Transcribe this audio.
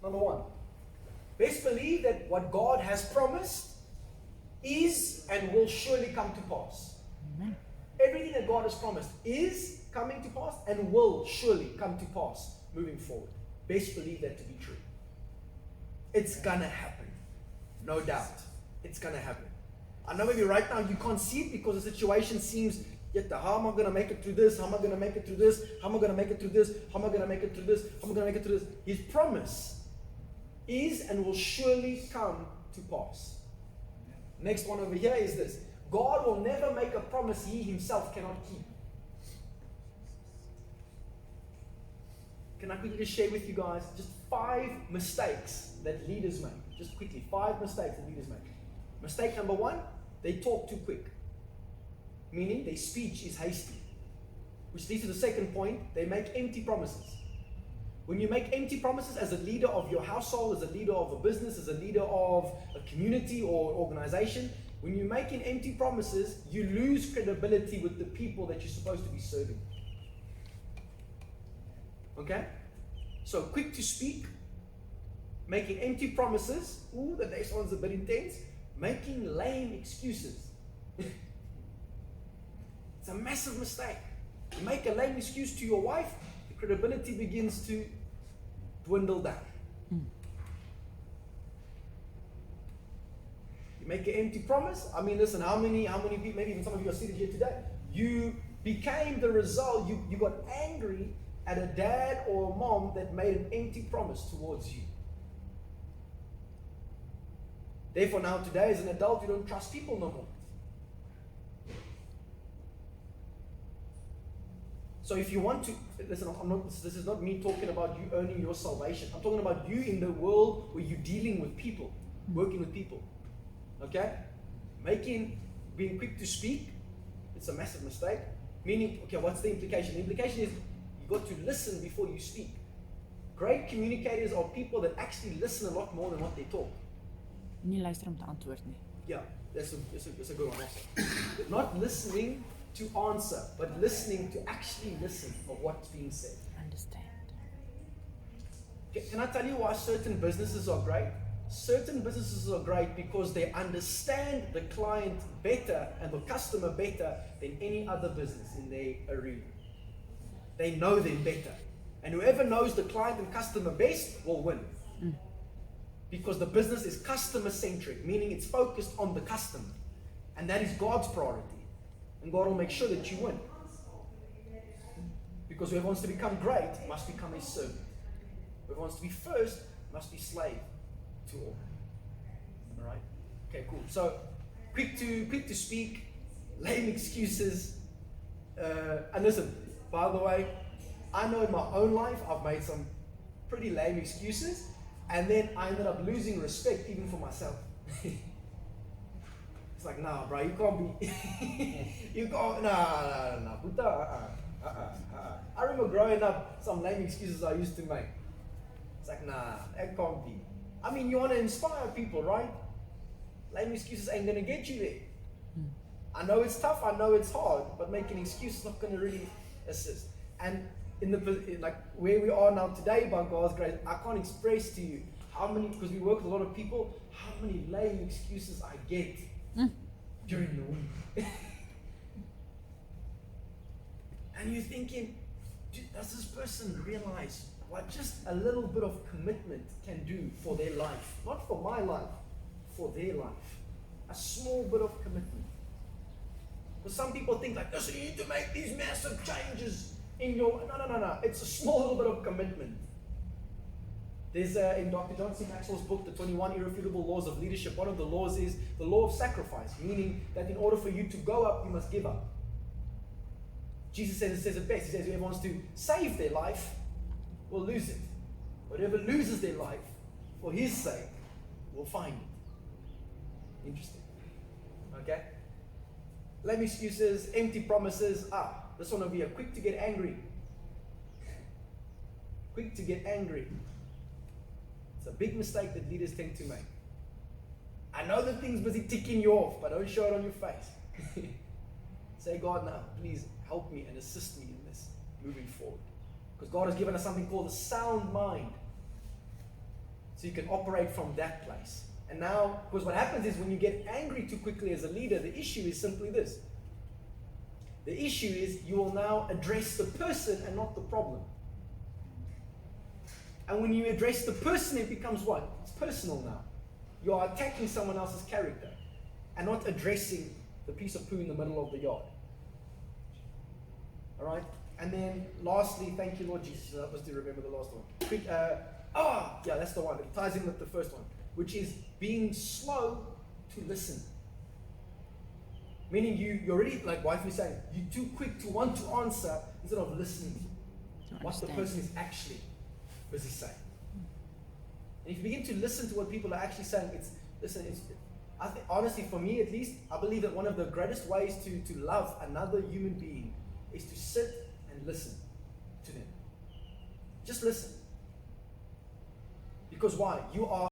Number one. Best believe that what God has promised is and will surely come to pass. Amen. Everything that God has promised is coming to pass and will surely come to pass moving forward. Best believe that to be true. It's gonna happen. No doubt. It's gonna happen. I know maybe right now you can't see it because the situation seems, how am I gonna make it through this? How am I gonna make it through this? How am I gonna make it through this? How am I gonna make it through this? How am I gonna make it through this? His promise is and will surely come to pass. Next one over here is this. God will never make a promise he himself cannot keep. Can I quickly just share with you guys just 5 mistakes that leaders make? Just quickly, 5 mistakes that leaders make. Mistake number 1, they talk too quick. Meaning their speech is hasty. Which leads to the second point, they make empty promises. When you make empty promises as a leader of your household, as a leader of a business, as a leader of a community or organization, when you're making empty promises, you lose credibility with the people that you're supposed to be serving. Okay? So quick to speak, making empty promises. Ooh, the next one's a bit intense. Making lame excuses. It's a massive mistake. You make a lame excuse to your wife, the credibility begins to dwindle down. You make an empty promise. I mean, listen, how many people, maybe even some of you are seated here today, you became the result, you got angry at a dad or a mom that made an empty promise towards you. Therefore now today as an adult, you don't trust people no more. So if you want to, listen, this is not me talking about you earning your salvation. I'm talking about you in the world where you're dealing with people, working with people. Okay? Being quick to speak, it's a massive mistake. Meaning, okay, what's the implication? The implication is you got to listen before you speak. Great communicators are people that actually listen a lot more than what they talk. Nie luister om te antwoord nie. Yeah, that's a good one also. Not listening to answer, but listening to actually listen of what's being said. Understand. Can I tell you why certain businesses are great? Certain businesses are great because they understand the client better and the customer better than any other business in their arena. They know them better. And whoever knows the client and customer best will win. Because the business is customer centric, meaning it's focused on the customer. And that is God's priority. And God will make sure that you win. Because whoever wants to become great must become a servant. Whoever wants to be first must be slave to all. Alright? Okay, cool. So quick to speak, lame excuses. And listen, by the way, I know in my own life I've made some pretty lame excuses, and then I ended up losing respect even for myself. It's like, nah, bro, you can't be, you can't, nah, Buddha, I remember growing up, some lame excuses I used to make. It's like, nah, that can't be. I mean, you want to inspire people, right? Lame excuses ain't going to get you there. I know it's tough, I know it's hard, but making excuses is not going to really assist. And in like where we are now today, by God's grace, I can't express to you how many, because we work with a lot of people, how many lame excuses I get during the week. And you're thinking, does this person realize what just a little bit of commitment can do for their life? Not for my life, for their life. A small bit of commitment. Because some people think like, listen, you need to make these massive changes in your, no. It's a small little bit of commitment. There's in Dr. John C. Maxwell's book, The 21 Irrefutable Laws of Leadership, one of the laws is the law of sacrifice, meaning that in order for you to go up, you must give up. Jesus says it best. He says whoever wants to save their life will lose it. Whoever loses their life for his sake will find it. Interesting. Okay? Lame excuses, empty promises. This one will be a quick to get angry. Quick to get angry. It's a big mistake that leaders tend to make. I know the thing's busy ticking you off, but don't show it on your face. Say, God, now, please help me and assist me in this moving forward. Because God has given us something called a sound mind. So you can operate from that place. And now, because what happens is when you get angry too quickly as a leader, the issue is simply this. The issue is you will now address the person and not the problem. And when you address the person, it becomes what? It's personal now. You are attacking someone else's character and not addressing the piece of poo in the middle of the yard. All right? And then lastly, thank you, Lord Jesus. Help us to remember the last one. Yeah, that's the one. It ties in with the first one, which is being slow to listen. Meaning you're already, like wife was saying, you're too quick to want to answer instead of listening to what the person is actually busy saying. And if you begin to listen to what people are actually saying, I think, honestly, for me at least, I believe that one of the greatest ways to love another human being is to sit and listen to them. Just listen. Because why? You are